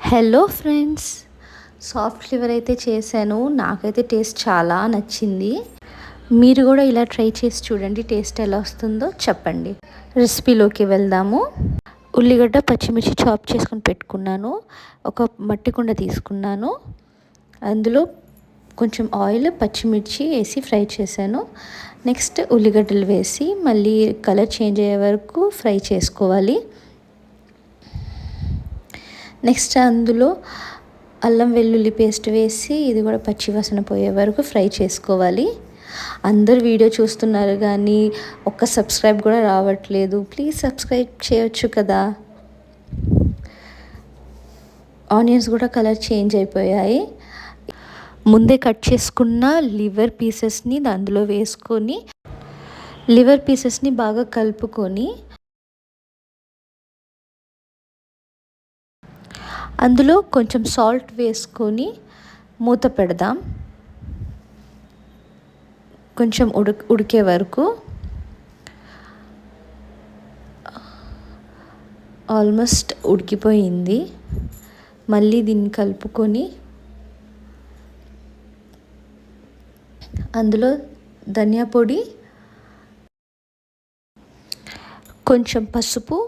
Hello friends, soft liver అయితే చేశాను. నాకైతే టేస్ట్ చాలా నచ్చింది. మీరు కూడా ఇలా ట్రై చేసి చూడండి, టేస్ట్ ఎలా వస్తుందో చెప్పండి. రెసిపీలోకి వెళ్దాము. ఉల్లిగడ్డ పచ్చిమిర్చి చాప్ చేసుకొని పెట్టుకున్నాను. ఒక మట్టి కుండ తీసుకున్నాను. అందులో కొంచెం ఆయిల్ పచ్చిమిర్చి వేసి ఫ్రై చేశాను. నెక్స్ట్ ఉల్లిగడ్డలు వేసి మళ్ళీ కలర్ చేంజ్ అయ్యే వరకు ఫ్రై చేసుకోవాలి. నెక్స్ట్ అందులో అల్లం వెల్లుల్లి పేస్ట్ వేసి ఇది కూడా పచ్చివాసన పోయే వరకు ఫ్రై చేసుకోవాలి. అందరు వీడియో చూస్తున్నారు కానీ ఒక్క సబ్స్క్రైబ్ కూడా రావట్లేదు. ప్లీజ్ సబ్స్క్రైబ్ చేయొచ్చు కదా. ఆనియన్స్ కూడా కలర్ చేంజ్ అయిపోయాయి. ముందే కట్ చేసుకున్న లివర్ పీసెస్ని అందులో వేసుకొని లివర్ పీసెస్ని బాగా కలుపుకొని అందులో కొంచెం సాల్ట్ వేసుకొని మూత పెడదాం. కొంచెం ఉడికే వరకు. ఆల్మోస్ట్ ఉడికిపోయింది. మళ్ళీ దీన్ని కలుపుకొని అందులో ధనియా పొడి, కొంచెం పసుపు,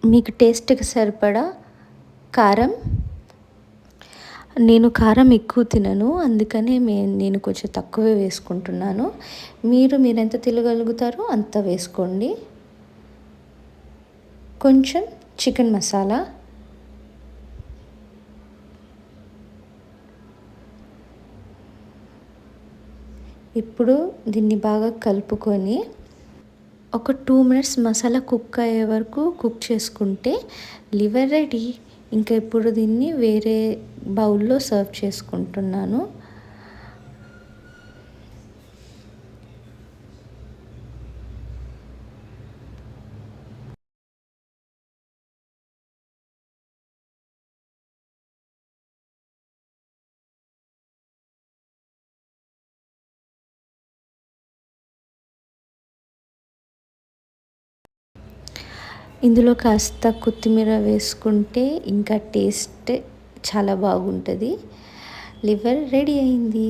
మీకు టేస్ట్కి సరిపడా కారం. నేను కారం ఎక్కువ తినను, అందుకనే నేను కొంచెం తక్కువే వేసుకుంటున్నాను. మీరు ఎంత తినగలుగుతారో అంత వేసుకోండి. కొంచెం చికెన్ మసాలా, ఇప్పుడు దీన్ని బాగా కలుపుకొని ఒక 2 minutes మసాలా కుక్ అయ్యే వరకు కుక్ చేసుకుంటే లివర్ రెడీ. ఇంకా ఇప్పుడు దీన్ని వేరే బౌల్లో సర్వ్ చేసుకుంటున్నాను. ఇందులో కాస్త కొత్తిమీర వేసుకుంటే ఇంకా టేస్ట్ చాలా బాగుంటుంది. లివర్ రెడీ అయింది.